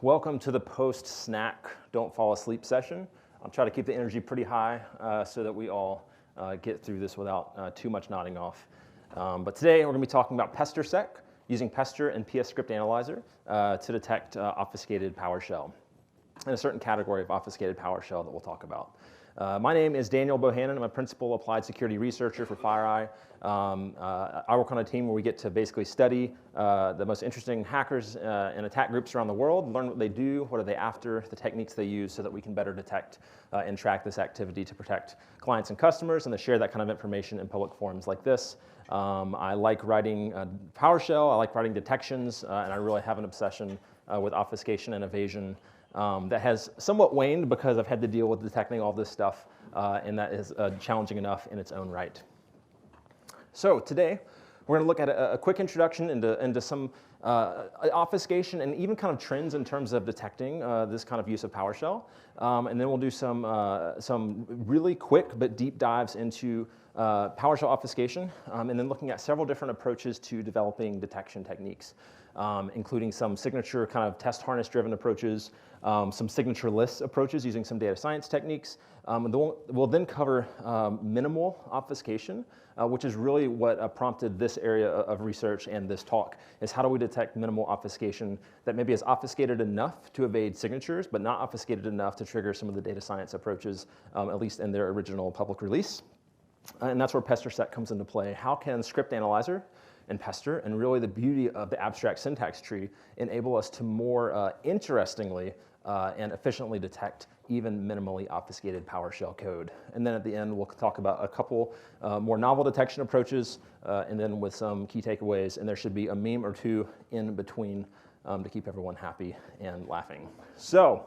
Welcome to the post-snack don't fall asleep session. I'll try to keep the energy pretty high so that we all get through this without too much nodding off. But today we're going to be talking about Pester using Pester and PS ScriptAnalyzer to detect obfuscated PowerShell and a certain category of obfuscated PowerShell that we'll talk about. My name is Daniel Bohannon. I'm a principal applied security researcher for FireEye. I work on a team where we get to basically study the most interesting hackers and attack groups around the world, learn what they do, what are they after, the techniques they use so that we can better detect and track this activity to protect clients and customers and to share that kind of information in public forums like this. I like writing PowerShell, I like writing detections, and I really have an obsession with obfuscation and evasion. That has somewhat waned because I've had to deal with detecting all this stuff, and that is challenging enough in its own right. So today, we're going to look at a quick introduction into some obfuscation and even kind of trends in terms of detecting this kind of use of PowerShell. And then we'll do some really quick but deep dives into PowerShell obfuscation, and then looking at several different approaches to developing detection techniques, including some signature kind of test harness-driven approaches, some signature-less approaches using some data science techniques. We'll then cover minimal obfuscation, which is really what prompted this area of research and this talk, is how do we detect minimal obfuscation that maybe is obfuscated enough to evade signatures, but not obfuscated enough to trigger some of the data science approaches, at least in their original public release. And that's where Pester comes into play. How can ScriptAnalyzer and Pester, and really the beauty of the abstract syntax tree, enable us to more interestingly and efficiently detect even minimally obfuscated PowerShell code. And then at the end, we'll talk about a couple more novel detection approaches, and then with some key takeaways, and there should be a meme or two in between to keep everyone happy and laughing. So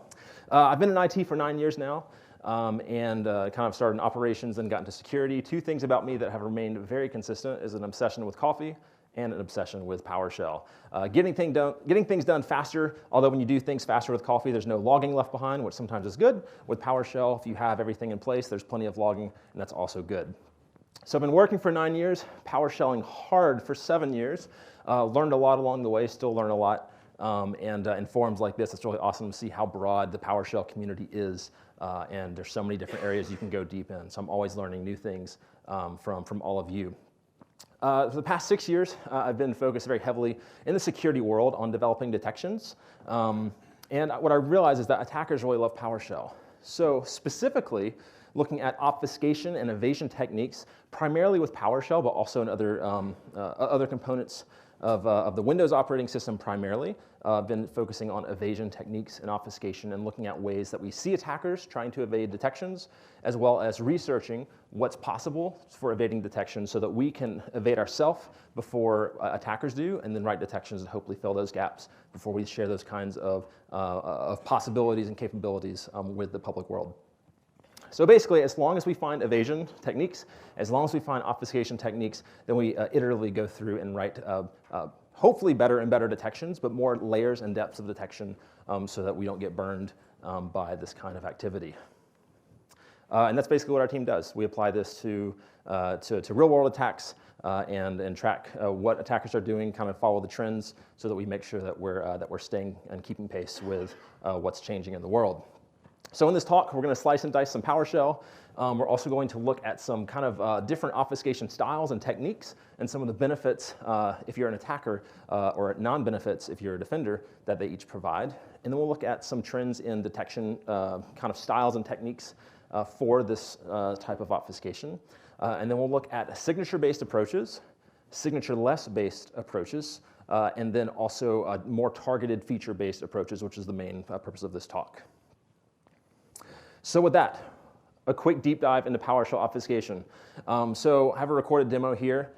I've been in IT for 9 years now. And kind of started in operations and got into security. Two things about me that have remained very consistent is an obsession with coffee and an obsession with PowerShell. Getting things done faster, although when you do things faster with coffee, there's no logging left behind, which sometimes is good. With PowerShell, if you have everything in place, there's plenty of logging, and that's also good. So I've been working for 9 years, PowerShelling hard for 7 years, learned a lot along the way, still learn a lot. And in forums like this, it's really awesome to see how broad the PowerShell community is. And there's so many different areas you can go deep in. So I'm always learning new things from all of you. For the past 6 years, I've been focused very heavily in the security world on developing detections. And what I realize is that attackers really love PowerShell. So specifically, looking at obfuscation and evasion techniques, primarily with PowerShell, but also in other components of the Windows operating system primarily. Been focusing on evasion techniques and obfuscation and looking at ways that we see attackers trying to evade detections, as well as researching what's possible for evading detection so that we can evade ourselves before attackers do, and then write detections and hopefully fill those gaps before we share those kinds of possibilities and capabilities with the public world. So basically, as long as we find evasion techniques, as long as we find obfuscation techniques, then we iteratively go through and write hopefully better and better detections, but more layers and depths of detection so that we don't get burned by this kind of activity. And that's basically what our team does. We apply this to real-world attacks and track what attackers are doing, kind of follow the trends so that we make sure that we're staying and keeping pace with what's changing in the world. So in this talk, we're going to slice and dice some PowerShell. We're also going to look at some kind of different obfuscation styles and techniques and some of the benefits if you're an attacker or non-benefits if you're a defender that they each provide. And then we'll look at some trends in detection kind of styles and techniques for this type of obfuscation. And then we'll look at signature-based approaches, signature-less based approaches, and then also more targeted feature-based approaches, which is the main purpose of this talk. So with that, a quick deep dive into PowerShell obfuscation. So I have a recorded demo here.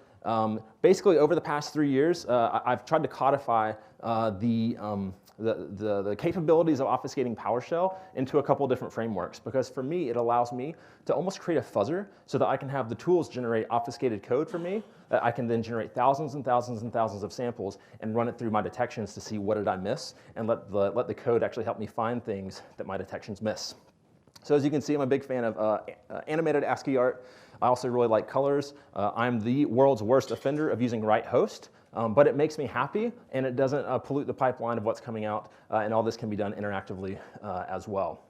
Basically, over the past 3 years, I've tried to codify the capabilities of obfuscating PowerShell into a couple different frameworks, because for me, it allows me to almost create a fuzzer so that I can have the tools generate obfuscated code for me, that I can then generate thousands and thousands and thousands of samples and run it through my detections to see what did I miss, and let the code actually help me find things that my detections miss. So as you can see, I'm a big fan of animated ASCII art. I also really like colors. I'm the world's worst offender of using right host, but it makes me happy, and it doesn't pollute the pipeline of what's coming out, and all this can be done interactively as well.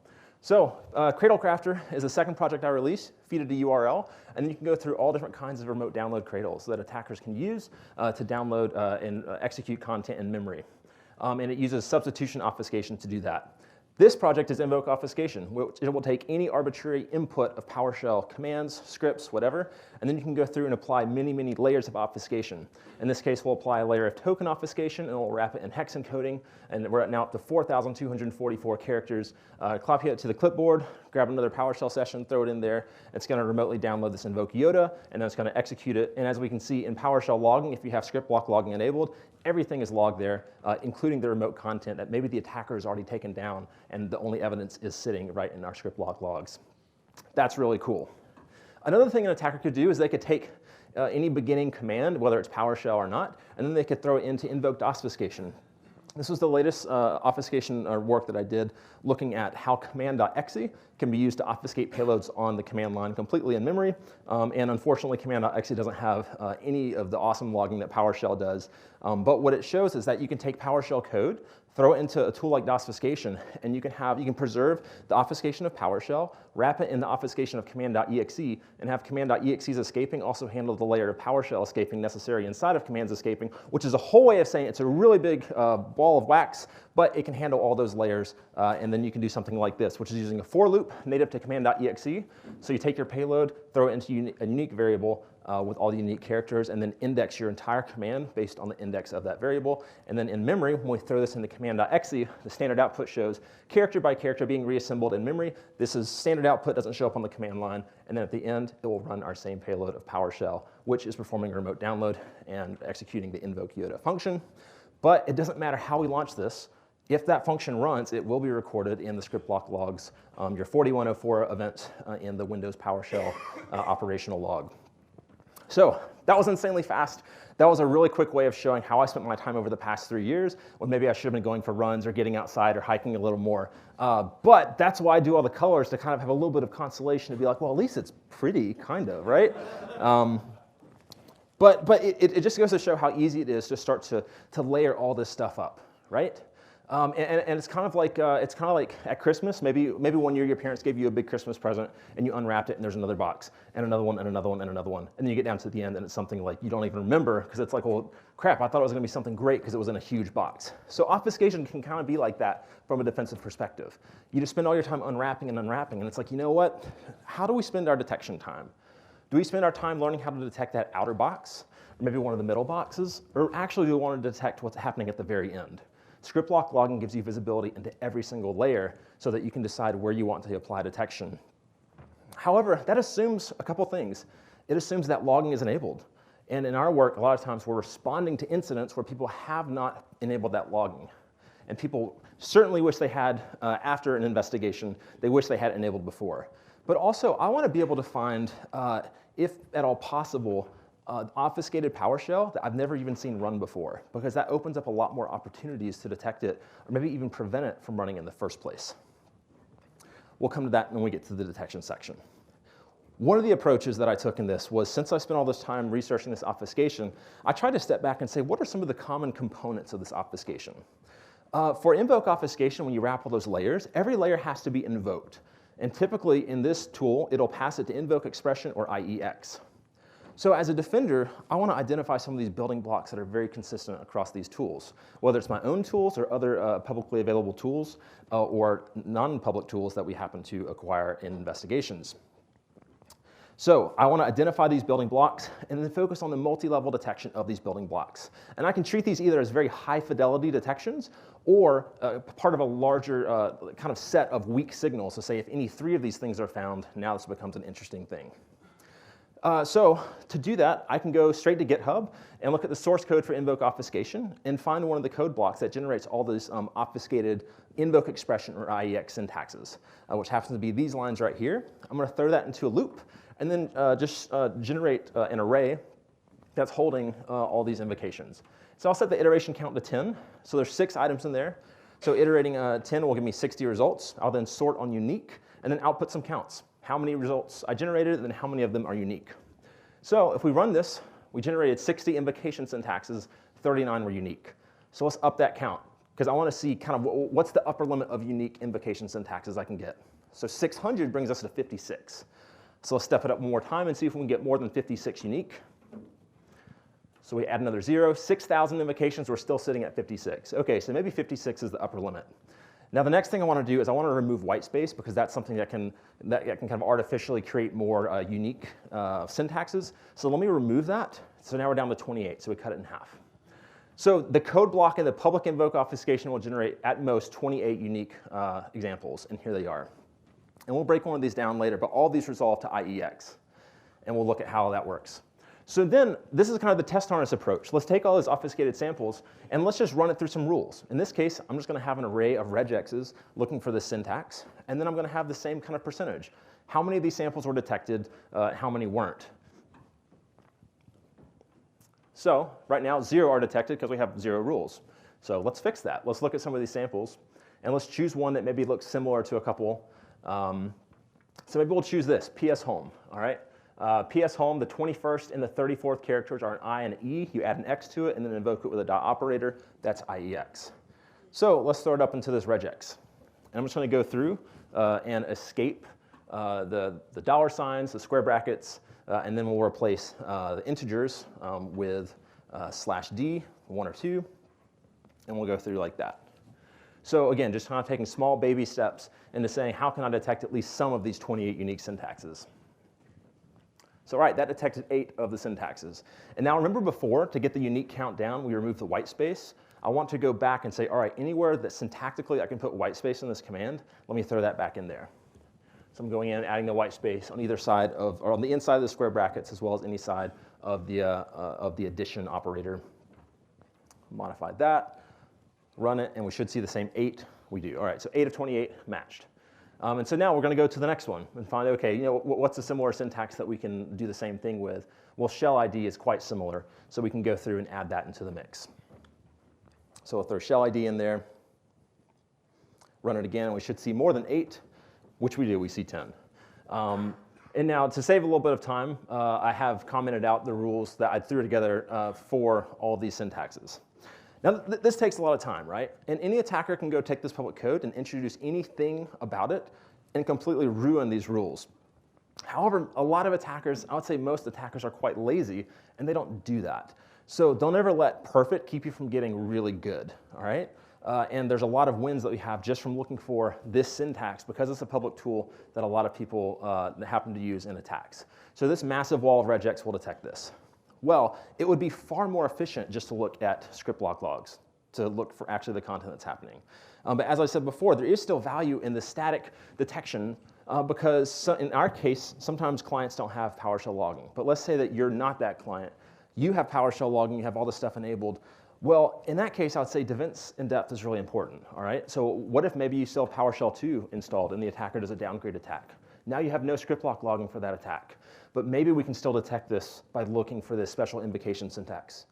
So CradleCrafter is the second project I released. Feed it a URL, and you can go through all different kinds of remote download cradles that attackers can use to download and execute content in memory. And it uses substitution obfuscation to do that. This project is Invoke-Obfuscation, which it will take any arbitrary input of PowerShell commands, scripts, whatever, and then you can go through and apply many, many layers of obfuscation. In this case, we'll apply a layer of token obfuscation, and we'll wrap it in hex encoding, and we're at now up to 4,244 characters. Copy it to the clipboard, grab another PowerShell session, throw it in there. It's going to remotely download this Invoke-Yoda, and then it's going to execute it. And as we can see in PowerShell logging, if you have ScriptBlock logging enabled, everything is logged there, including the remote content that maybe the attacker has already taken down, and the only evidence is sitting right in our ScriptBlock logs. That's really cool. Another thing an attacker could do is they could take any beginning command, whether it's PowerShell or not, and then they could throw it into Invoke-Obfuscation. This was the latest obfuscation work that I did, looking at how command.exe can be used to obfuscate payloads on the command line completely in memory. And unfortunately, command.exe doesn't have any of the awesome logging that PowerShell does. But what it shows is that you can take PowerShell code, throw it into a tool like obfuscation, and you can preserve the obfuscation of PowerShell, wrap it in the obfuscation of command.exe, and have command.exe's escaping also handle the layer of PowerShell escaping necessary inside of commands escaping, which is a whole way of saying it's a really big ball of wax, but it can handle all those layers, and then you can do something like this, which is using a for loop native to command.exe. So you take your payload, throw it into a unique variable with all the unique characters, and then index your entire command based on the index of that variable. And then in memory, when we throw this into command.exe, the standard output shows character by character being reassembled in memory. This is standard output, doesn't show up on the command line. And then at the end, it will run our same payload of PowerShell, which is performing a remote download and executing the Invoke-Yoda function. But it doesn't matter how we launch this. If that function runs, it will be recorded in the ScriptBlock logs, your 4104 event in the Windows PowerShell operational log. So that was insanely fast. That was a really quick way of showing how I spent my time over the past 3 years, when maybe I should have been going for runs or getting outside or hiking a little more. But that's why I do all the colors, to kind of have a little bit of consolation, to be like, well, at least it's pretty, kind of, right? But it just goes to show how easy it is to start to layer all this stuff up, right? And it's kind of like at Christmas, maybe one year your parents gave you a big Christmas present and you unwrapped it and there's another box and another one and another one and another one, and then you get down to the end and it's something like you don't even remember, because it's like, well, crap, I thought it was going to be something great because it was in a huge box. So obfuscation can kind of be like that from a defensive perspective. You just spend all your time unwrapping, and it's like, you know what? How do we spend our detection time? Do we spend our time learning how to detect that outer box, or maybe one of the middle boxes, or actually do we want to detect what's happening at the very end? ScriptBlock logging gives you visibility into every single layer so that you can decide where you want to apply detection. However, that assumes a couple things. It assumes that logging is enabled. And in our work, a lot of times we're responding to incidents where people have not enabled that logging. And people certainly wish they had, after an investigation, they wish they had enabled before. But also, I want to be able to find, if at all possible, obfuscated PowerShell that I've never even seen run before, because that opens up a lot more opportunities to detect it, or maybe even prevent it from running in the first place. We'll come to that when we get to the detection section. One of the approaches that I took in this was, since I spent all this time researching this obfuscation, I tried to step back and say, what are some of the common components of this obfuscation? For Invoke-Obfuscation, when you wrap all those layers, every layer has to be invoked. And typically in this tool, it'll pass it to Invoke-Expression or IEX. So as a defender, I want to identify some of these building blocks that are very consistent across these tools, whether it's my own tools or other publicly available tools or non-public tools that we happen to acquire in investigations. So I want to identify these building blocks and then focus on the multi-level detection of these building blocks. And I can treat these either as very high fidelity detections or part of a larger kind of set of weak signals. So say if any 3 of these things are found, now this becomes an interesting thing. So to do that, I can go straight to GitHub and look at the source code for Invoke-Obfuscation and find one of the code blocks that generates all these obfuscated Invoke-Expression or IEX syntaxes, which happens to be these lines right here. I'm going to throw that into a loop and then just generate an array that's holding all these invocations. So I'll set the iteration count to 10. So there's 6 items in there. So iterating 10 will give me 60 results. I'll then sort on unique, and then output some counts. How many results I generated, and then how many of them are unique. So if we run this, we generated 60 invocation syntaxes, 39 were unique. So let's up that count, because I want to see kind of what's the upper limit of unique invocation syntaxes I can get. So 600 brings us to 56. So let's step it up one more time and see if we can get more than 56 unique. So we add another 0. 6,000 invocations, we're still sitting at 56. OK, so maybe 56 is the upper limit. Now the next thing I want to do is I want to remove white space, because that's something that can kind of artificially create more unique syntaxes. So let me remove that. So now we're down to 28, so we cut it in half. So the code block in the public Invoke-Obfuscation will generate at most 28 unique examples, and here they are. And we'll break one of these down later, but all these resolve to IEX, and we'll look at how that works. So then, this is kind of the test harness approach. Let's take all those obfuscated samples, and let's just run it through some rules. In this case, I'm just going to have an array of regexes looking for this syntax, and then I'm going to have the same kind of percentage. How many of these samples were detected, how many weren't? So right now, 0 are detected because we have 0 rules. So let's fix that. Let's look at some of these samples, and let's choose one that maybe looks similar to a couple. So maybe we'll choose this, PS home, all right? PS home, the 21st and the 34th characters are an I and an E. You add an X to it and then invoke it with a dot operator. That's IEX. So let's throw it up into this regex. And I'm just going to go through and escape the dollar signs, the square brackets, and then we'll replace the integers with /D, 1 or 2, and we'll go through like that. So again, just kind of taking small baby steps into saying, how can I detect at least some of these 28 unique syntaxes? So all right, that detected 8 of the syntaxes. And now remember before, to get the unique count down, we removed the white space. I want to go back and say, all right, anywhere that syntactically I can put white space in this command, let me throw that back in there. So I'm going in and adding the white space on either side of, or on the inside of the square brackets, as well as any side of the addition operator. Modified that, run it, and we should see the same 8 we do. All right, so 8 of 28 matched. And so now we're going to go to the next one and find, OK, what's a similar syntax that we can do the same thing with? Well, shell ID is quite similar, so we can go through and add that into the mix. So we'll throw shell ID in there, run it again, and we should see more than 8, which we do, we see 10. And now, to save a little bit of time, I have commented out the rules that I threw together for all these syntaxes. Now, this takes a lot of time, right? And any attacker can go take this public code and introduce anything about it and completely ruin these rules. However, a lot of attackers, I would say most attackers, are quite lazy, and they don't do that. So don't ever let perfect keep you from getting really good, all right? And there's a lot of wins that we have just from looking for this syntax, because it's a public tool that a lot of people happen to use in attacks. So this massive wall of regex will detect this. Well, it would be far more efficient just to look at ScriptBlock logs, to look for actually the content that's happening. But as I said before, there is still value in the static detection because in our case, sometimes clients don't have PowerShell logging. But let's say that you're not that client. You have PowerShell logging, you have all this stuff enabled. Well, in that case, I would say defense in depth is really important, all right? So what if maybe you still have PowerShell 2 installed and the attacker does a downgrade attack? Now you have no ScriptBlock logging for that attack. But maybe we can still detect this by looking for this special invocation syntax.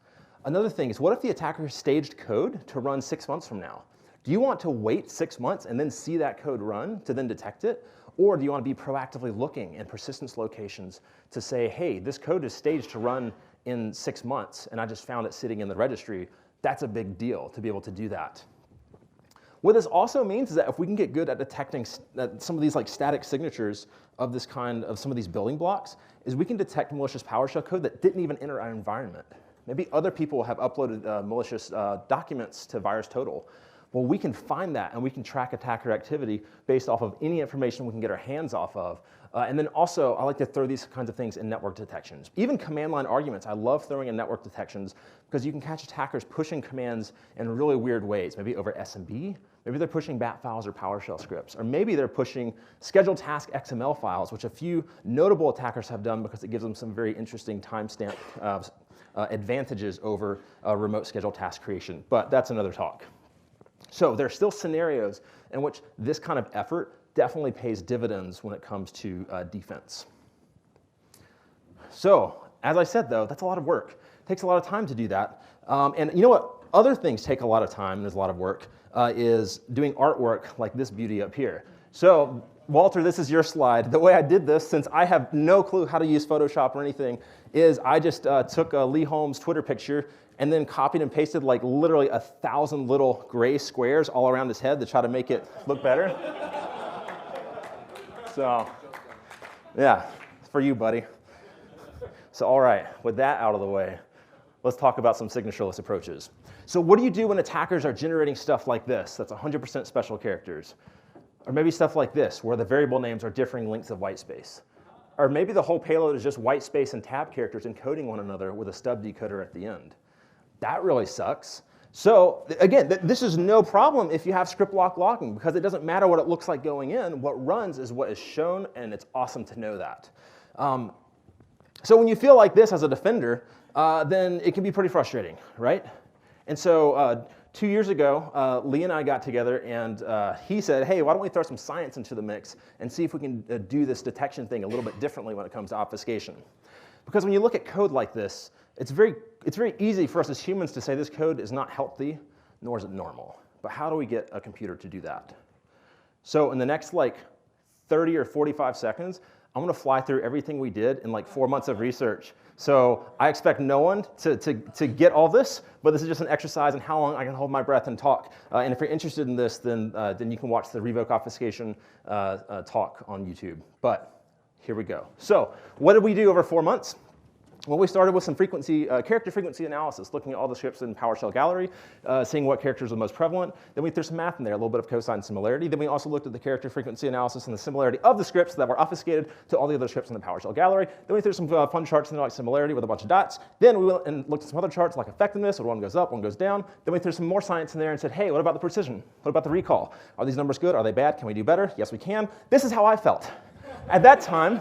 Another thing is, what if the attacker staged code to run 6 months from now? Do you want to wait 6 months and then see that code run to then detect it? Or do you want to be proactively looking in persistence locations to say, hey, this code is staged to run in 6 months, and I just found it sitting in the registry? That's a big deal to be able to do that. What this also means is that if we can get good at detecting some of these like static signatures of this kind of some of these building blocks, is we can detect malicious PowerShell code that didn't even enter our environment. Maybe other people have uploaded malicious documents to VirusTotal. Well, we can find that, and we can track attacker activity based off of any information we can get our hands off of. And then also, I like to throw these kinds of things in network detections. Even command line arguments, I love throwing in network detections because you can catch attackers pushing commands in really weird ways, maybe over SMB. Maybe they're pushing bat files or PowerShell scripts, or maybe they're pushing scheduled task XML files, which a few notable attackers have done because it gives them some very interesting timestamp advantages over remote scheduled task creation. But that's another talk. So there are still scenarios in which this kind of effort definitely pays dividends when it comes to defense. So as I said, though, that's a lot of work. It takes a lot of time to do that. And you know what? Other things take a lot of time and there's a lot of work is doing artwork like this beauty up here. So Walter, this is your slide. The way I did this, since I have no clue how to use Photoshop or anything, is I just took Lee Holmes' Twitter picture and then copied and pasted like literally 1,000 little gray squares all around his head to try to make it look better. So, yeah, it's for you, buddy. So, all right, with that out of the way, let's talk about some signatureless approaches. So what do you do when attackers are generating stuff like this, that's 100% special characters? Or maybe stuff like this, where the variable names are differing lengths of white space. Or maybe the whole payload is just white space and tab characters encoding one another with a stub decoder at the end. That really sucks. So again, this is no problem if you have ScriptBlock locking, because it doesn't matter what it looks like going in. What runs is what is shown, and it's awesome to know that. So when you feel like this as a defender, then it can be pretty frustrating, right? And so 2 years ago, Lee and I got together, and he said, hey, why don't we throw some science into the mix and see if we can do this detection thing a little bit differently when it comes to obfuscation. Because when you look at code like this, it's very easy for us as humans to say this code is not healthy, nor is it normal. But how do we get a computer to do that? So in the next like 30 or 45 seconds, I'm going to fly through everything we did in like 4 months of research. So I expect no one to get all this, but this is just an exercise in how long I can hold my breath and talk. And if you're interested in this, then you can watch the Invoke-Obfuscation talk on YouTube. But here we go. So what did we do over 4 months? Well, we started with some character frequency analysis, looking at all the scripts in PowerShell Gallery, seeing what characters are most prevalent. Then we threw some math in there, a little bit of cosine similarity. Then we also looked at the character frequency analysis and the similarity of the scripts that were obfuscated to all the other scripts in the PowerShell Gallery. Then we threw some fun charts in there, like similarity with a bunch of dots. Then we went and looked at some other charts like effectiveness, where one goes up, one goes down. Then we threw some more science in there and said, hey, what about the precision? What about the recall? Are these numbers good? Are they bad? Can we do better? Yes, we can. This is how I felt. At that time,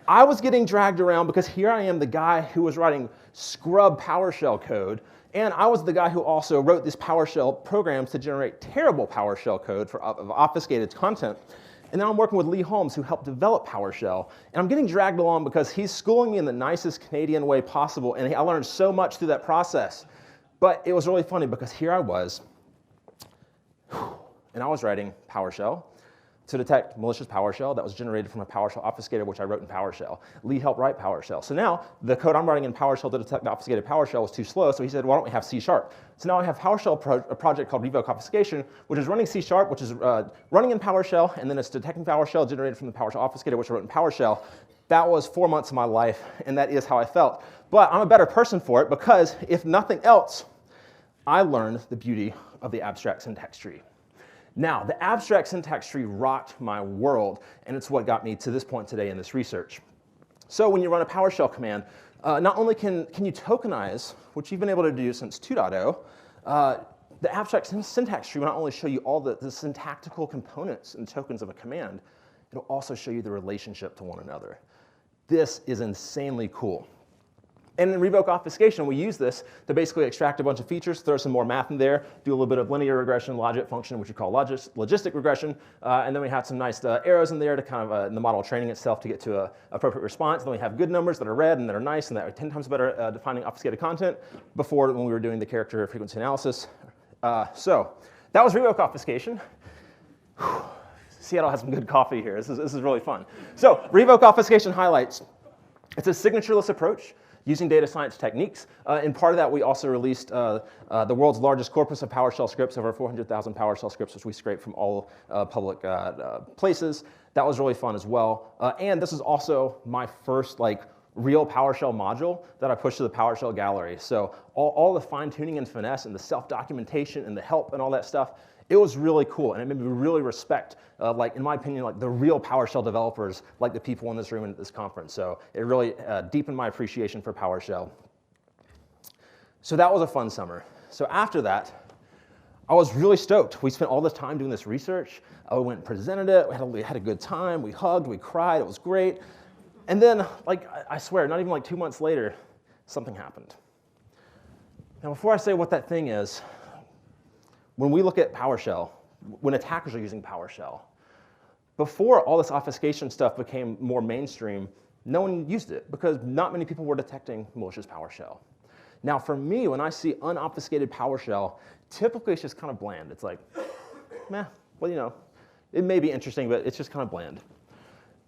I was getting dragged around because here I am, the guy who was writing scrub PowerShell code, and I was the guy who also wrote these PowerShell programs to generate terrible PowerShell code for obfuscated content. And now I'm working with Lee Holmes, who helped develop PowerShell, and I'm getting dragged along because he's schooling me in the nicest Canadian way possible, and I learned so much through that process. But it was really funny because here I was, and I was writing PowerShell to detect malicious PowerShell that was generated from a PowerShell obfuscator, which I wrote in PowerShell. Lee helped write PowerShell. So now the code I'm writing in PowerShell to detect the obfuscated PowerShell was too slow, so he said, why don't we have C#? So now I have a project called Invoke-Obfuscation, which is running C#, which is running in PowerShell, and then it's detecting PowerShell generated from the PowerShell obfuscator, which I wrote in PowerShell. That was 4 months of my life, and that is how I felt. But I'm a better person for it because, if nothing else, I learned the beauty of the abstract syntax tree. Now, the abstract syntax tree rocked my world, and it's what got me to this point today in this research. So when you run a PowerShell command, not only can you tokenize, which you've been able to do since 2.0, the abstract syntax tree will not only show you all the syntactical components and tokens of a command, it'll also show you the relationship to one another. This is insanely cool. And in Invoke-Obfuscation, we use this to basically extract a bunch of features, throw some more math in there, do a little bit of linear regression, logic function, which we call logistic regression, and then we have some nice arrows in there to kind of, in the model training itself, to get to an appropriate response. And then we have good numbers that are red and that are nice and that are 10 times better defining obfuscated content before when we were doing the character frequency analysis. So that was Invoke-Obfuscation. Seattle has some good coffee here. This is really fun. So Invoke-Obfuscation highlights. It's a signatureless approach using data science techniques. And part of that, we also released the world's largest corpus of PowerShell scripts, over 400,000 PowerShell scripts, which we scraped from all public places. That was really fun as well. And this is also my first real PowerShell module that I pushed to the PowerShell gallery. So all the fine tuning and finesse and the self-documentation and the help and all that stuff, it was really cool, and it made me really respect, in my opinion, the real PowerShell developers, like the people in this room and at this conference. So it really deepened my appreciation for PowerShell. So that was a fun summer. So after that, I was really stoked. We spent all this time doing this research. We went and presented it. We had a good time. We hugged. We cried. It was great. And then, I swear, not even 2 months later, something happened. Now, before I say what that thing is, when we look at PowerShell, when attackers are using PowerShell, before all this obfuscation stuff became more mainstream, no one used it because not many people were detecting malicious PowerShell. Now, for me, when I see unobfuscated PowerShell, typically it's just kind of bland. It's like, meh, well, It may be interesting, but it's just kind of bland.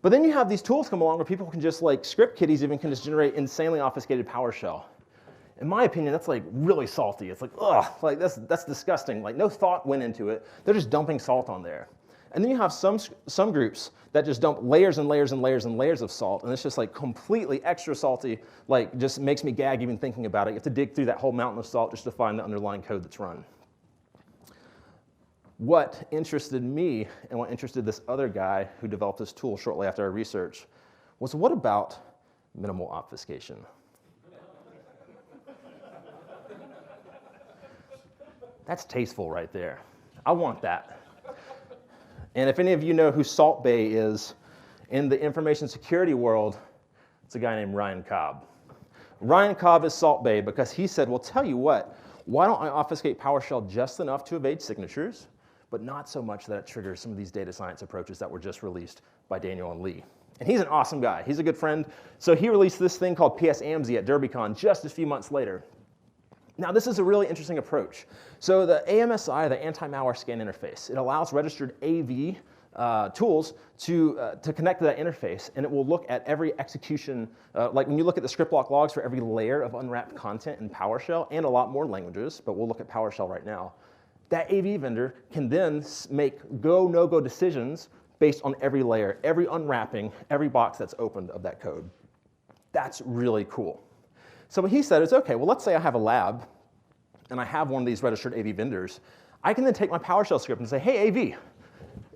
But then you have these tools come along where people can just, like script kiddies even can just generate insanely obfuscated PowerShell. In my opinion, that's like really salty. It's like, ugh, like that's disgusting. Like no thought went into it. They're just dumping salt on there. And then you have some groups that just dump layers and layers and layers and layers of salt, and it's just like completely extra salty, like just makes me gag even thinking about it. You have to dig through that whole mountain of salt just to find the underlying code that's run. What interested me and what interested this other guy who developed this tool shortly after our research was, what about minimal obfuscation? That's tasteful right there. I want that. And if any of you know who Salt Bae is in the information security world, it's a guy named Ryan Cobb. Ryan Cobb is Salt Bae because he said, well, tell you what, why don't I obfuscate PowerShell just enough to evade signatures, but not so much that it triggers some of these data science approaches that were just released by Daniel and Lee. And he's an awesome guy. He's a good friend. So he released this thing called PS-AMSI at DerbyCon just a few months later. Now, this is a really interesting approach. So the AMSI, the anti-malware scan interface, it allows registered AV tools to connect to that interface, and it will look at every execution, like when you look at the ScriptBlock logs for every layer of unwrapped content in PowerShell, and a lot more languages, but we'll look at PowerShell right now. That AV vendor can then make go, no-go decisions based on every layer, every unwrapping, every box that's opened of that code. That's really cool. So what he said is, okay, well, let's say I have a lab, and I have one of these registered AV vendors. I can then take my PowerShell script and say, hey, AV,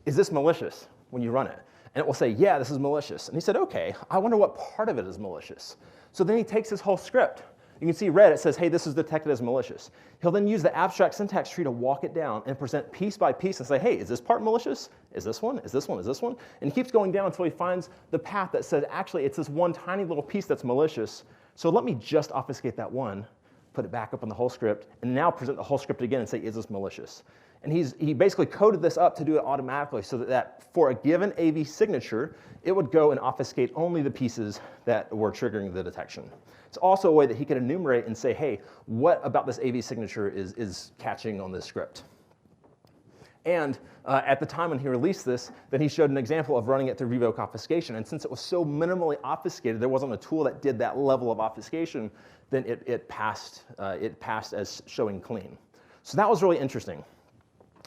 is this malicious when you run it? And it will say, yeah, this is malicious. And he said, okay, I wonder what part of it is malicious. So then he takes his whole script. You can see red, it says, hey, this is detected as malicious. He'll then use the abstract syntax tree to walk it down and present piece by piece and say, hey, is this part malicious? Is this one? Is this one? Is this one? And he keeps going down until he finds the path that says, actually, it's this one tiny little piece that's malicious. So let me just obfuscate that one, put it back up on the whole script, and now present the whole script again and say, is this malicious? And he basically coded this up to do it automatically so that for a given AV signature, it would go and obfuscate only the pieces that were triggering the detection. It's also a way that he could enumerate and say, hey, what about this AV signature is catching on this script? And at the time when he released this, then he showed an example of running it through Invoke-Obfuscation. And since it was so minimally obfuscated, there wasn't a tool that did that level of obfuscation, then it passed as showing clean. So that was really interesting.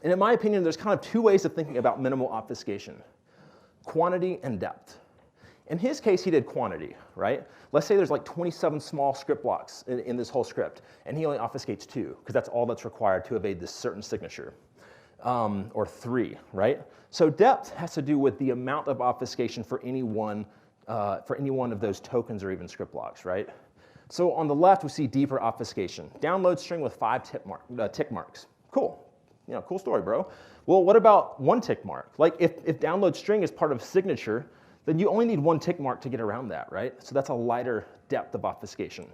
And in my opinion, there's kind of two ways of thinking about minimal obfuscation: quantity and depth. In his case, he did quantity, right? Let's say there's like 27 small script blocks in this whole script, and he only obfuscates 2, because that's all that's required to evade this certain signature. Or 3, right? So depth has to do with the amount of obfuscation for any one of those tokens or even script blocks, right? So on the left, we see deeper obfuscation. Download string with 5 tick marks. Cool. Cool story, bro. Well, what about 1 tick mark? Like if download string is part of signature, then you only need 1 tick mark to get around that, right? So that's a lighter depth of obfuscation.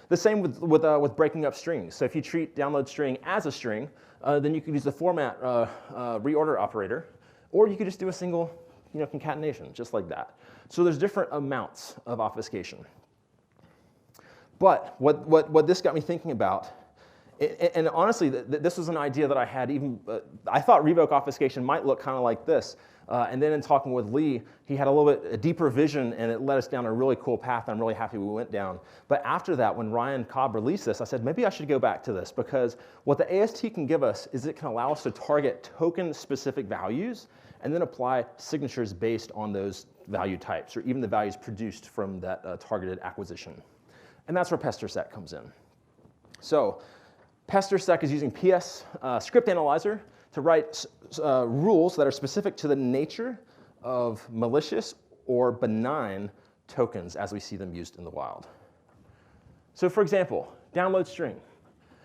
The same with breaking up strings. So if you treat download string as a string, then you could use the format reorder operator, or you could just do a single concatenation, just like that. So there's different amounts of obfuscation. But what this got me thinking about, and honestly, this was an idea that I had even, I thought Invoke-Obfuscation might look kind of like this. And then in talking with Lee, he had a deeper vision, and it led us down a really cool path I'm really happy we went down. But after that, when Ryan Cobb released this, I said, maybe I should go back to this, because what the AST can give us is it can allow us to target token-specific values and then apply signatures based on those value types, or even the values produced from that targeted acquisition. And that's where Pester comes in. So Pester is using PS ScriptAnalyzer to write rules that are specific to the nature of malicious or benign tokens as we see them used in the wild. So for example, download string.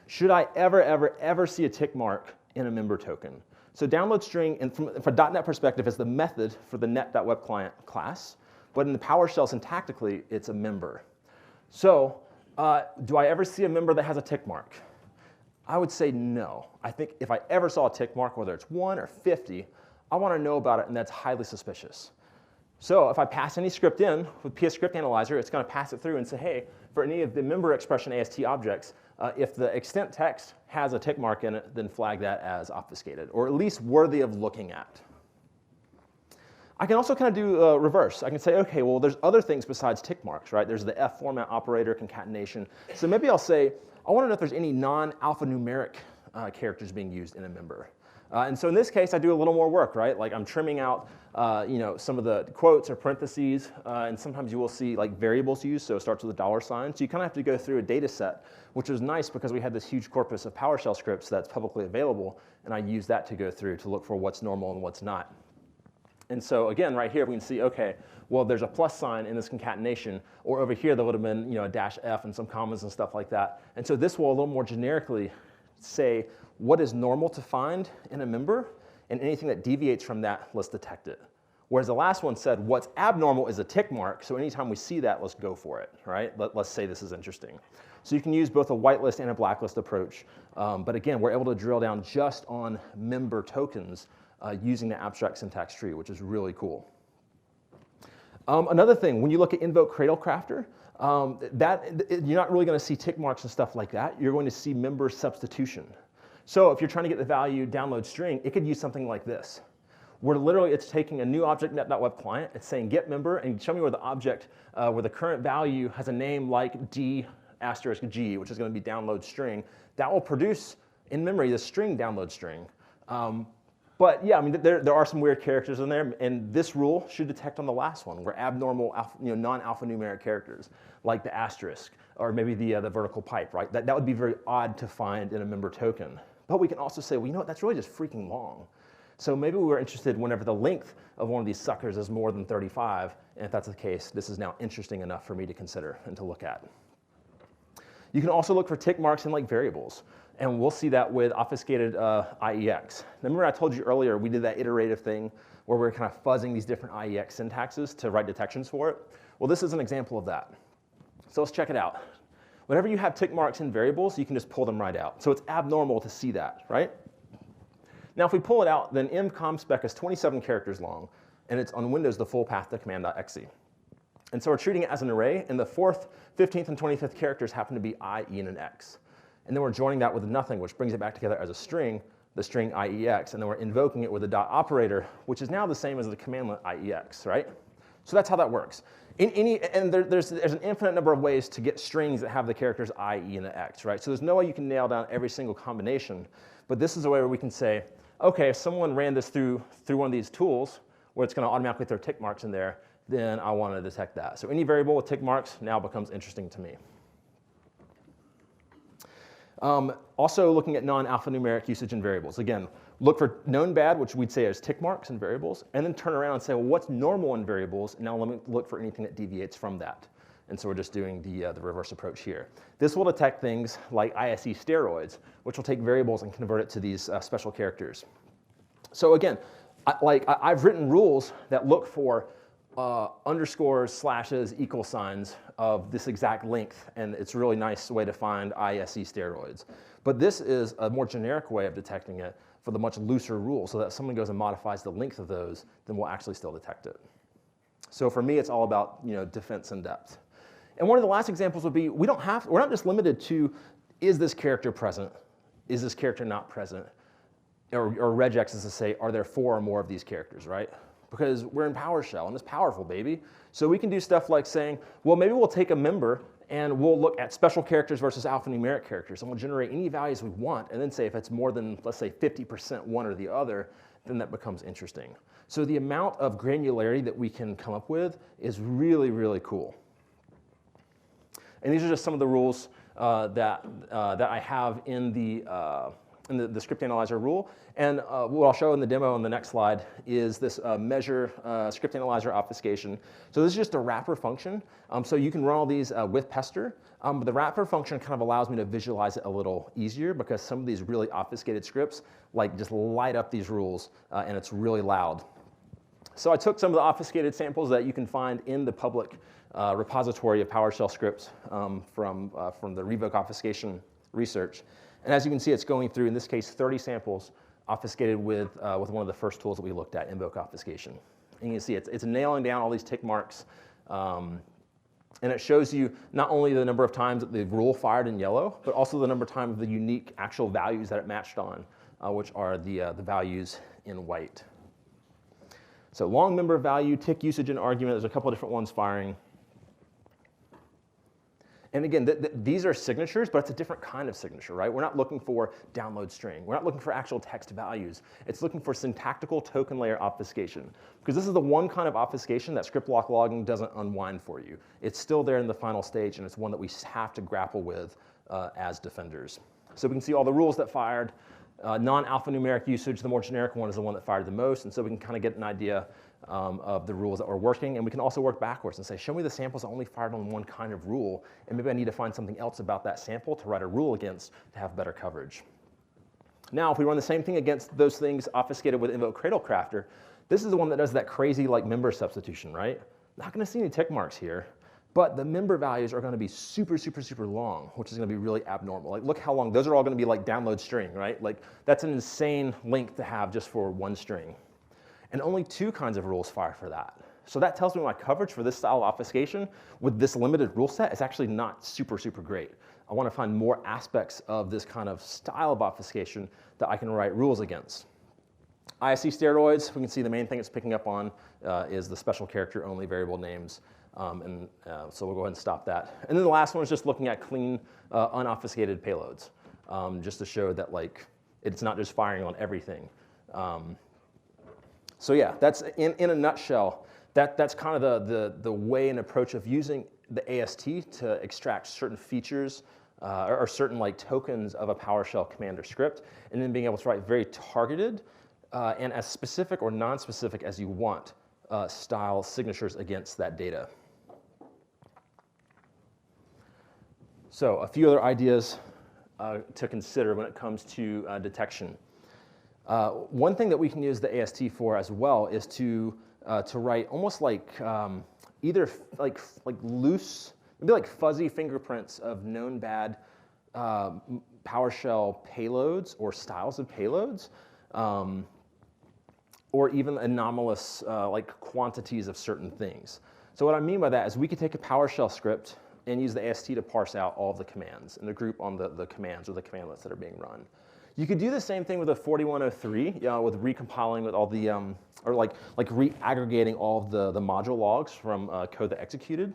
Should I ever see a tick mark in a member token? So download string, and from a .NET perspective, is the method for the net.webClient class, but in the PowerShell syntactically, it's a member. So do I ever see a member that has a tick mark? I would say no. I think if I ever saw a tick mark, whether it's 1 or 50, I want to know about it, and that's highly suspicious. So if I pass any script in with PS ScriptAnalyzer, it's going to pass it through and say, hey, for any of the member expression AST objects, if the extent text has a tick mark in it, then flag that as obfuscated, or at least worthy of looking at. I can also kind of do reverse. I can say, okay, well, there's other things besides tick marks, right? There's the F format operator, concatenation. So maybe I'll say, I want to know if there's any non-alphanumeric characters being used in a member. And so in this case, I do a little more work, right? Like I'm trimming out, some of the quotes or parentheses, and sometimes you will see like variables used, so it starts with a $sign. So you kind of have to go through a data set, which was nice because we had this huge corpus of PowerShell scripts that's publicly available, and I use that to go through to look for what's normal and what's not. And so again, right here, we can see, okay, well, there's a plus sign in this concatenation, or over here, there would have been a -F and some commas and stuff like that. And so this will a little more generically say what is normal to find in a member, and anything that deviates from that, let's detect it. Whereas the last one said what's abnormal is a tick mark, so anytime we see that, let's go for it, right? Let's say this is interesting. So you can use both a whitelist and a blacklist approach, but again, we're able to drill down just on member tokens using the abstract syntax tree, which is really cool. Another thing, when you look at Invoke-CradleCrafter, you're not really going to see tick marks and stuff like that. You're going to see member substitution. So if you're trying to get the value download string, it could use something like this, where literally it's taking a new object net.web client, it's saying get member, and show me where the object, where the current value has a name like D*G, which is going to be download string. That will produce in memory the string download string. But yeah, I mean, there are some weird characters in there, and this rule should detect on the last one, where abnormal, non-alphanumeric characters, like the asterisk, or maybe the vertical pipe, right? That would be very odd to find in a member token. But we can also say, well, you know what, that's really just freaking long. So maybe we were interested whenever the length of one of these suckers is more than 35, and if that's the case, this is now interesting enough for me to consider and to look at. You can also look for tick marks in like variables. And we'll see that with obfuscated IEX. Remember I told you earlier we did that iterative thing where we're kind of fuzzing these different IEX syntaxes to write detections for it? Well, this is an example of that. So let's check it out. Whenever you have tick marks in variables, you can just pull them right out. So it's abnormal to see that, right? Now if we pull it out, then mcomspec is 27 characters long, and it's on Windows the full path to command.exe. And so we're treating it as an array, and the 4th, 15th, and 25th characters happen to be I, E, and an X. And then we're joining that with nothing, which brings it back together as a string, the string IEX, and then we're invoking it with a dot operator, which is now the same as the commandlet IEX, right? So that's how that works. There's an infinite number of ways to get strings that have the characters I, E, and an X, right? So there's no way you can nail down every single combination, but this is a way where we can say, okay, if someone ran this through one of these tools, where it's going to automatically throw tick marks in there, then I want to detect that. So any variable with tick marks now becomes interesting to me. Also looking at non-alphanumeric usage in variables. Again, look for known bad, which we'd say is tick marks in variables, and then turn around and say, well, what's normal in variables? And now let me look for anything that deviates from that. And so we're just doing the reverse approach here. This will detect things like ISE steroids, which will take variables and convert it to these special characters. So again, I've written rules that look for underscores, slashes, equal signs of this exact length, and it's a really nice way to find ISE steroids. But this is a more generic way of detecting it for the much looser rule, so that if someone goes and modifies the length of those, then we'll actually still detect it. So for me, it's all about defense and depth. And one of the last examples would be, we're not just limited to, is this character present? Is this character not present? Or regex is to say, are there 4 or more of these characters, right? Because we're in PowerShell, and it's powerful, baby. So we can do stuff like saying, well, maybe we'll take a member, and we'll look at special characters versus alphanumeric characters, and we'll generate any values we want, and then say if it's more than, let's say, 50% one or the other, then that becomes interesting. So the amount of granularity that we can come up with is really, really cool. And these are just some of the rules that I have in the ScriptAnalyzer rule. And what I'll show in the demo on the next slide is this measure ScriptAnalyzer obfuscation. So this is just a wrapper function. So you can run all these with Pester. But the wrapper function kind of allows me to visualize it a little easier because some of these really obfuscated scripts just light up these rules, and it's really loud. So I took some of the obfuscated samples that you can find in the public repository of PowerShell scripts from the Invoke-Obfuscation research. And as you can see, it's going through, in this case, 30 samples obfuscated with one of the first tools that we looked at, Invoke-Obfuscation. And you can see it's nailing down all these tick marks. And it shows you not only the number of times that the rule fired in yellow, but also the number of times the unique actual values that it matched on, which are the values in white. So long member value, tick usage and argument, there's a couple of different ones firing. And again, these are signatures, but it's a different kind of signature, right? We're not looking for download string. We're not looking for actual text values. It's looking for syntactical token layer obfuscation, because this is the one kind of obfuscation that ScriptBlock logging doesn't unwind for you. It's still there in the final stage, and it's one that we have to grapple with as defenders. So we can see all the rules that fired. Non-alphanumeric usage, the more generic one, is the one that fired the most, and so we can kind of get an idea of the rules that were working, and we can also work backwards and say, show me the samples that only fired on one kind of rule, and maybe I need to find something else about that sample to write a rule against to have better coverage. Now, if we run the same thing against those things obfuscated with Invoke-CradleCrafter, this is the one that does that crazy like member substitution, right? Not going to see any tick marks here, but the member values are going to be super, super, super long, which is going to be really abnormal. Like, look how long. Those are all going to be like download string, right? Like, that's an insane length to have just for one string. And only 2 kinds of rules fire for that. So that tells me my coverage for this style of obfuscation with this limited rule set is actually not super, super great. I want to find more aspects of this kind of style of obfuscation that I can write rules against. ISC steroids, we can see the main thing it's picking up on is the special character only variable names. So we'll go ahead and stop that. And then the last one is just looking at clean, unobfuscated payloads, just to show that like it's not just firing on everything. So yeah, that's in a nutshell, that's kind of the way and approach of using the AST to extract certain features or certain like tokens of a PowerShell command or script, and then being able to write very targeted and as specific or non-specific as you want style signatures against that data. So a few other ideas to consider when it comes to detection. One thing that we can use the AST for as well is to write almost like either like loose, maybe like fuzzy fingerprints of known bad PowerShell payloads or styles of payloads, or even anomalous like quantities of certain things. So what I mean by that is we could take a PowerShell script and use the AST to parse out all of the commands and the group on the commands or the commandlets that are being run. You could do the same thing with a 4103, with recompiling with all the, or like re-aggregating all of the module logs from code that executed.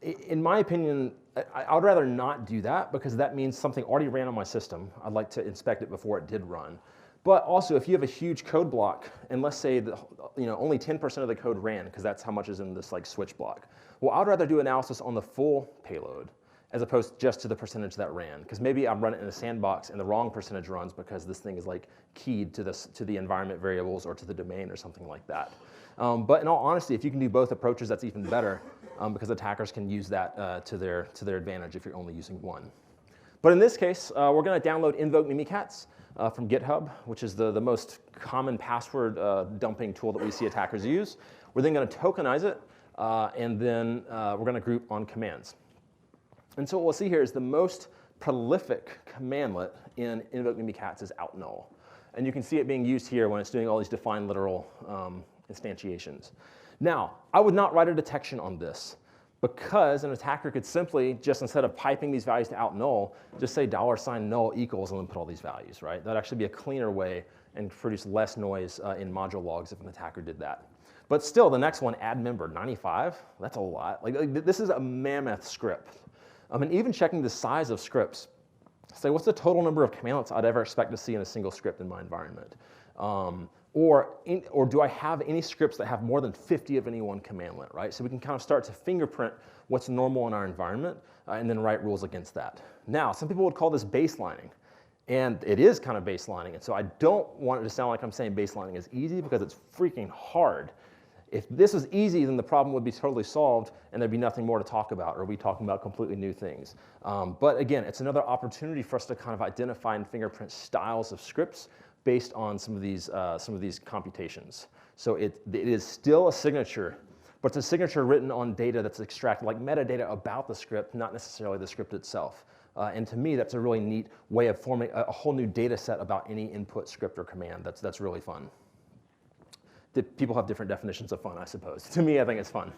In my opinion, I would rather not do that because that means something already ran on my system. I'd like to inspect it before it did run. But also, if you have a huge code block, and let's say that, only 10% of the code ran, because that's how much is in this like switch block. Well, I'd rather do analysis on the full payload as opposed just to the percentage that ran, because maybe I'm running it in a sandbox and the wrong percentage runs because this thing is like keyed to the environment variables or to the domain or something like that. But in all honesty, if you can do both approaches, that's even better, because attackers can use that to their advantage if you're only using one. But in this case, we're going to download Invoke Mimikatz from GitHub, which is the most common password dumping tool that we see attackers use. We're then going to tokenize it, and then we're going to group on commands. And so what we'll see here is the most prolific commandlet in Invoke Mimikatz is out null. And you can see it being used here when it's doing all these define literal instantiations. Now, I would not write a detection on this because an attacker could simply, just instead of piping these values to out null, just say $null equals and then put all these values, right? That'd actually be a cleaner way and produce less noise in module logs if an attacker did that. But still, the next one, add member, 95, that's a lot. Like this is a mammoth script. And even checking the size of scripts, say what's the total number of commandlets I'd ever expect to see in a single script in my environment? Or do I have any scripts that have more than 50 of any one commandlet, right? So we can kind of start to fingerprint what's normal in our environment and then write rules against that. Now, some people would call this baselining, and it is kind of baselining. And so I don't want it to sound like I'm saying baselining is easy because it's freaking hard. If this was easy, then the problem would be totally solved and there'd be nothing more to talk about, or we'd be talking about completely new things. But again, it's another opportunity for us to kind of identify and fingerprint styles of scripts based on some of these computations. So it is still a signature, but it's a signature written on data that's extracted, like metadata about the script, not necessarily the script itself. And to me, that's a really neat way of forming a whole new data set about any input script or command. That's really fun. People have different definitions of fun, I suppose. To me, I think it's fun.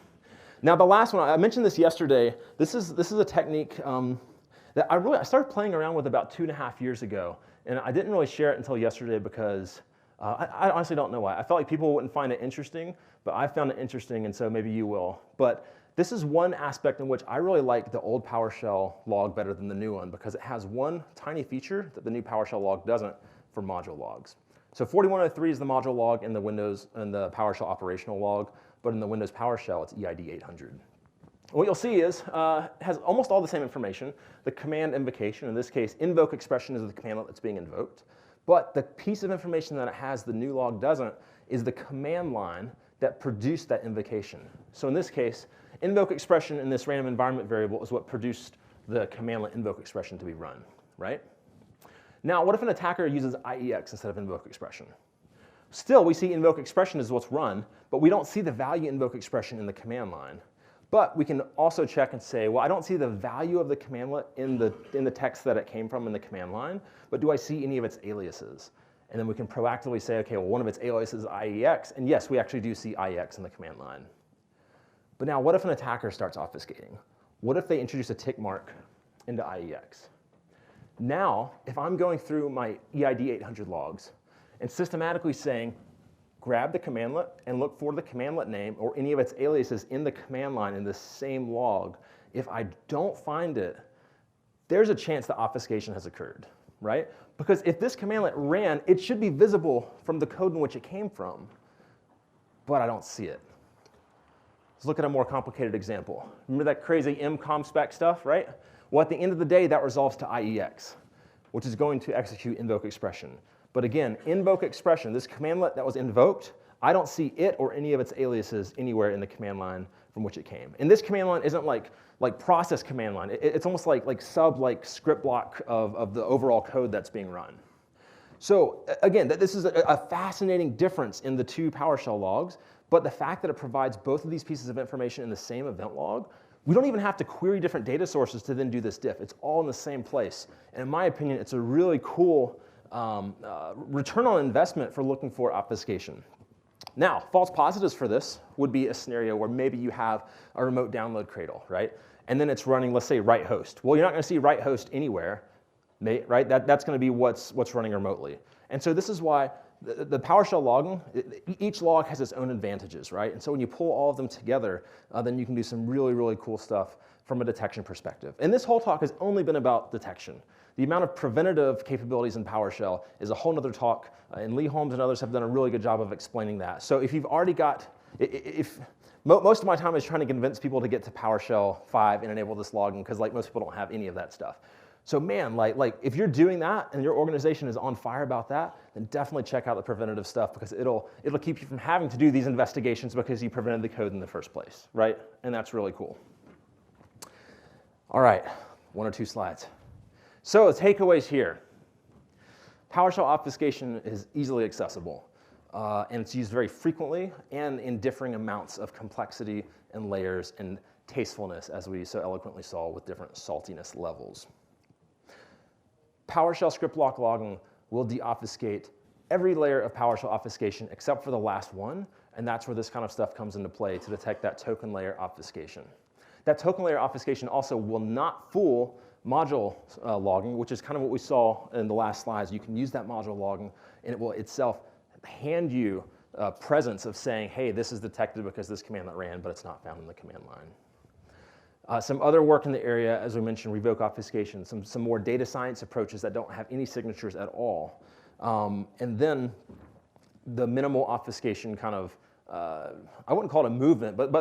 Now, the last one, I mentioned this yesterday. This is a technique that I started playing around with about 2.5 years ago. And I didn't really share it until yesterday because I honestly don't know why. I felt like people wouldn't find it interesting, but I found it interesting, and so maybe you will. But this is one aspect in which I really like the old PowerShell log better than the new one, because it has one tiny feature that the new PowerShell log doesn't for module logs. So 4103 is the module log in the Windows and the PowerShell operational log, but in the Windows PowerShell, it's EID 800. What you'll see is it has almost all the same information. The command invocation, in this case, Invoke-Expression is the commandlet that's being invoked. But the piece of information that it has the new log doesn't is the command line that produced that invocation. So in this case, Invoke-Expression in this random environment variable is what produced the commandlet Invoke-Expression to be run, right? Now, what if an attacker uses IEX instead of Invoke-Expression? Still, we see Invoke-Expression is what's run, but we don't see the value Invoke-Expression in the command line. But we can also check and say, well, I don't see the value of the commandlet in the text that it came from in the command line, but do I see any of its aliases? And then we can proactively say, okay, well, one of its aliases is IEX, and yes, we actually do see IEX in the command line. But now, what if an attacker starts obfuscating? What if they introduce a tick mark into IEX? Now, if I'm going through my EID 800 logs and systematically saying, grab the commandlet and look for the commandlet name or any of its aliases in the command line in the same log, if I don't find it, there's a chance that obfuscation has occurred, right? Because if this commandlet ran, it should be visible from the code in which it came from, but I don't see it. Let's look at a more complicated example. Remember that crazy mcomspec stuff, right? Well, at the end of the day, that resolves to IEX, which is going to execute Invoke-Expression. But again, Invoke-Expression, this commandlet that was invoked, I don't see it or any of its aliases anywhere in the command line from which it came. And this command line isn't like process command line. It's almost like ScriptBlock of the overall code that's being run. So again, this is a fascinating difference in the two PowerShell logs, but the fact that it provides both of these pieces of information in the same event log, we don't even have to query different data sources to then do this diff. It's all in the same place. And in my opinion, it's a really cool return on investment for looking for obfuscation. Now, false positives for this would be a scenario where maybe you have a remote download cradle, right? And then it's running, let's say, write host. Well, you're not going to see write host anywhere, right? That's going to be what's running remotely. And so this is why the PowerShell logging, each log has its own advantages, right? And so when you pull all of them together, then you can do some really, really cool stuff from a detection perspective. And this whole talk has only been about detection. The amount of preventative capabilities in PowerShell is a whole nother talk, and Lee Holmes and others have done a really good job of explaining that. So if you've already got, most of my time is trying to convince people to get to PowerShell 5 and enable this logging, because like most people don't have any of that stuff. So man, like if you're doing that and your organization is on fire about that, then definitely check out the preventative stuff, because it'll keep you from having to do these investigations because you prevented the code in the first place, right? And that's really cool. All right, one or two slides. So the takeaways here. PowerShell obfuscation is easily accessible, and it's used very frequently and in differing amounts of complexity and layers and tastefulness, as we so eloquently saw with different saltiness levels. PowerShell ScriptBlock logging will deobfuscate every layer of PowerShell obfuscation except for the last one, and that's where this kind of stuff comes into play to detect that token layer obfuscation. That token layer obfuscation also will not fool module logging, which is kind of what we saw in the last slides. You can use that module logging, and it will itself hand you presence of saying, hey, this is detected because this commandlet ran, but it's not found in the command line. Some other work in the area, as we mentioned, revoke-obfuscation, some more data science approaches that don't have any signatures at all. And then the minimal obfuscation kind of, I wouldn't call it a movement, but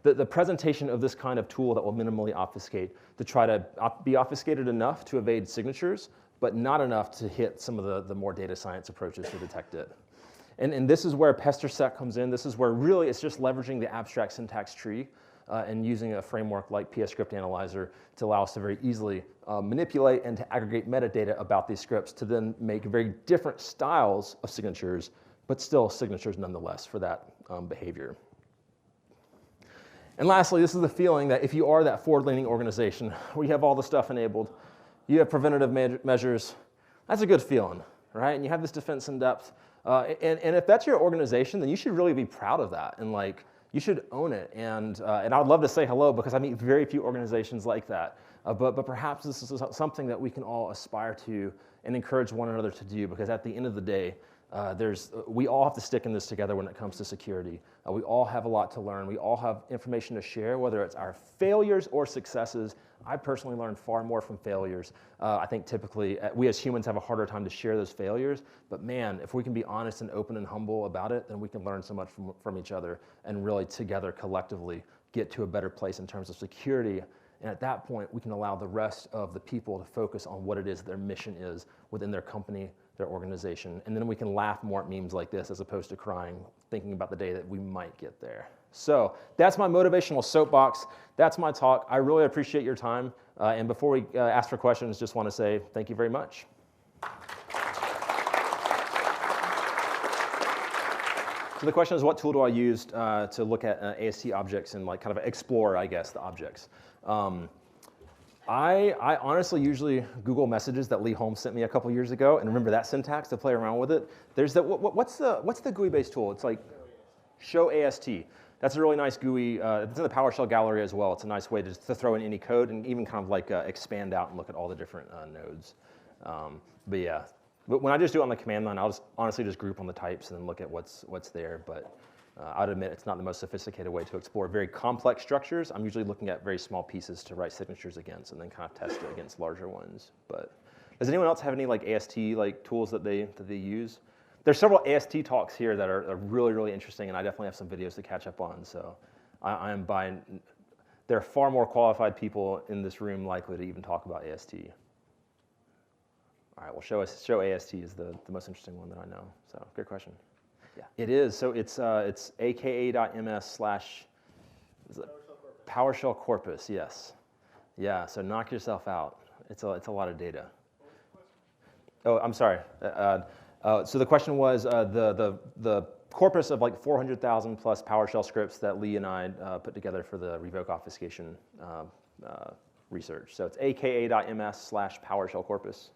the presentation of this kind of tool that will minimally obfuscate to try to be obfuscated enough to evade signatures, but not enough to hit some of the more data science approaches to detect it. And this is where Pester comes in. This is where really it's just leveraging the abstract syntax tree and using a framework like PS ScriptAnalyzer to allow us to very easily manipulate and to aggregate metadata about these scripts to then make very different styles of signatures, but still signatures nonetheless for that behavior. And lastly, this is the feeling that if you are that forward-leaning organization where you have all the stuff enabled, you have preventative measures, that's a good feeling, right? And you have this defense in depth. And if that's your organization, then you should really be proud of that, and like you should own it. And I would love to say hello, because I meet very few organizations like that. But perhaps this is something that we can all aspire to and encourage one another to do, because at the end of the day, We all have to stick in this together when it comes to security. We all have a lot to learn. We all have information to share, whether it's our failures or successes. I personally learned far more from failures. I think typically we as humans have a harder time to share those failures, but man, if we can be honest and open and humble about it, then we can learn so much from each other and really together collectively get to a better place in terms of security. And at that point, we can allow the rest of the people to focus on what it is their mission is within their company, their organization. And then we can laugh more at memes like this as opposed to crying, thinking about the day that we might get there. So that's my motivational soapbox. That's my talk. I really appreciate your time. And before we ask for questions, just want to say thank you very much. So the question is, what tool do I use to look at AST objects and like kind of explore, I guess, the objects? I honestly usually Google messages that Lee Holmes sent me a couple years ago, and remember that syntax to play around with it. There's the what's the GUI-based tool? It's like show AST. That's a really nice GUI. It's in the PowerShell gallery as well. It's a nice way to throw in any code and even kind of like expand out and look at all the different nodes. But yeah, when I just do it on the command line, I'll just honestly just group on the types and then look at what's there. But I'd admit it's not the most sophisticated way to explore very complex structures. I'm usually looking at very small pieces to write signatures against and then kind of test it against larger ones. But does anyone else have any like AST like tools that they use? There's several AST talks here that are really, really interesting, and I definitely have some videos to catch up on. So I am buying. There are far more qualified people in this room likely to even talk about AST. All right, well, show AST is the most interesting one that I know. So good question. Yeah, it is. So it's aka.ms/ PowerShell corpus. Yes. Yeah. So knock yourself out. It's a lot of data. Oh, I'm sorry. So the question was the corpus of like 400,000 plus PowerShell scripts that Lee and I put together for the Invoke-Obfuscation research. So it's aka.ms/ PowerShell corpus.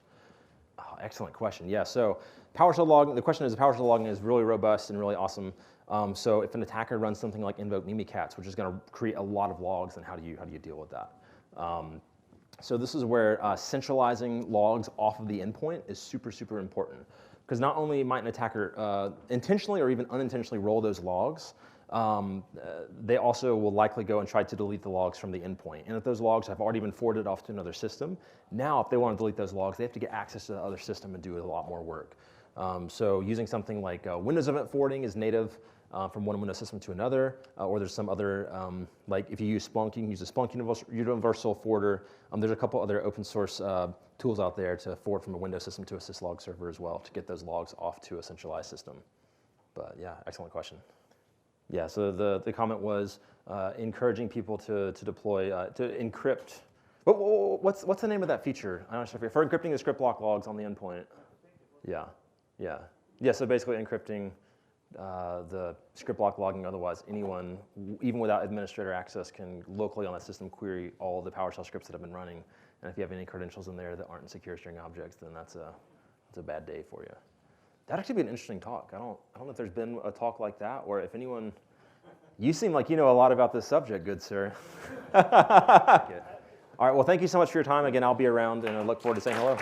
Oh, excellent question. Yeah, so PowerShell logging, the question is PowerShell logging is really robust and really awesome. So if an attacker runs something like invoke mimikatz, which is going to create a lot of logs, then how do you deal with that? So this is where centralizing logs off of the endpoint is super, super important. Because not only might an attacker intentionally or even unintentionally roll those logs, they also will likely go and try to delete the logs from the endpoint. And if those logs have already been forwarded off to another system, now if they want to delete those logs, they have to get access to the other system and do a lot more work. So using something like Windows event forwarding is native from one Windows system to another, or there's some other, like if you use Splunk, you can use a Splunk universal forwarder. There's a couple other open source tools out there to forward from a Windows system to a syslog server as well to get those logs off to a centralized system. But yeah, excellent question. Yeah, so the comment was encouraging people to deploy, to encrypt. What's the name of that feature? I'm not sure for encrypting the ScriptBlock logs on the endpoint. Yeah. So basically encrypting the ScriptBlock logging. Otherwise, anyone, even without administrator access, can locally on that system query all the PowerShell scripts that have been running. And if you have any credentials in there that aren't in secure string objects, then that's a bad day for you. That'd actually be an interesting talk. I don't know if there's been a talk like that, or if anyone. You seem like you know a lot about this subject, good sir. All right, well, thank you so much for your time. Again, I'll be around, and I look forward to saying hello.